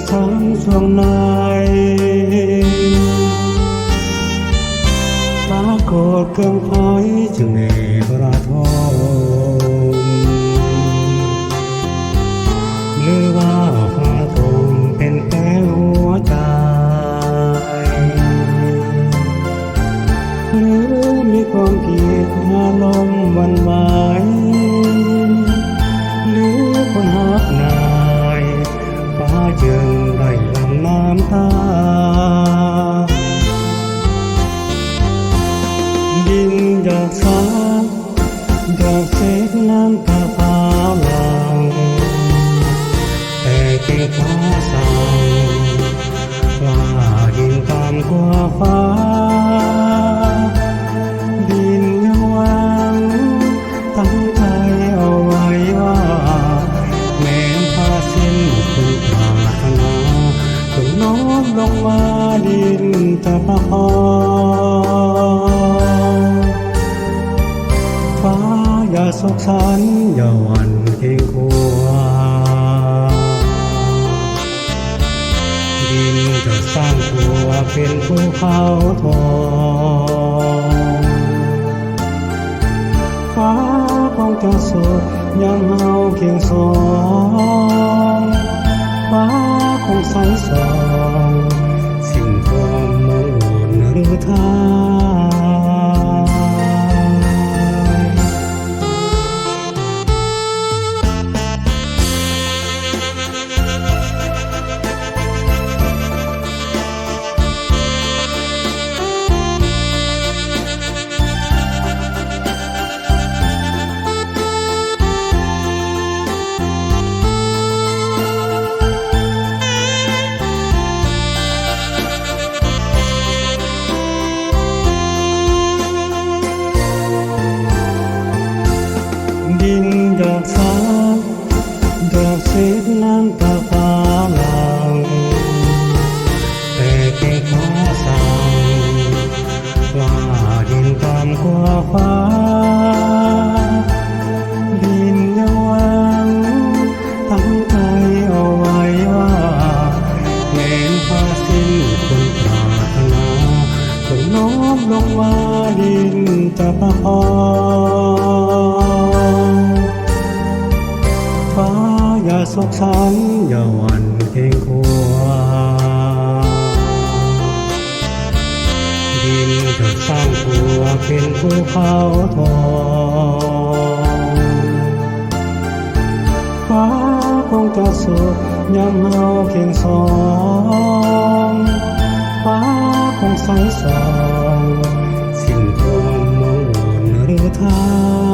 สังช่วงในปรากฏเครื่องไฟจึงเนประทมหรือว่าฟ้าทมเป็นแก้วหัวใจหรือมีความคิดอารมณ์หวั่นไหวหรือคนหักนายฟ้าจึงได้หลั่งน้ำตาดินหยอกสาหยอกเศษน้ำตาฟ้าหลังแต่เก่งฟ้าสั่งว่าดินตามกว่าฟ้าดินยังหวังตั้งใจเอาไว้ว่าแม้ฟ้าสิ้นคุณปรารถนาจงน้อมลงมาดินจะประคองฟ้าอย่าสกสันอย่าหวั่นเกรงกลัวดินจะสร้างตัวเป็นภูเขาทองฟ้าคงจะสดยามเฮาเคียงสองฟ้าคงใสสองสิ่งความมุ่งหรือทดินดอกสาดอกเศษน้ำตาฟ้าหลังแต่เก่งฟ้าสั่งว่าดินตามกว่าฟ้าดินยังหวังตั้งใจเอาไว้ว่าแม้ฟ้าสิ้นคนปรารถนาจงน้อมลงมาดินจะประคองฟ้าอย่าสกสันอย่าหวั่นเกรงกลัวดินจะสร้างตัวเป็นภูเขาทองฟ้าคงจะสดยามเฮาเคียงสองฟ้าคงใสสองสิ่งความมุ่งหรือทาง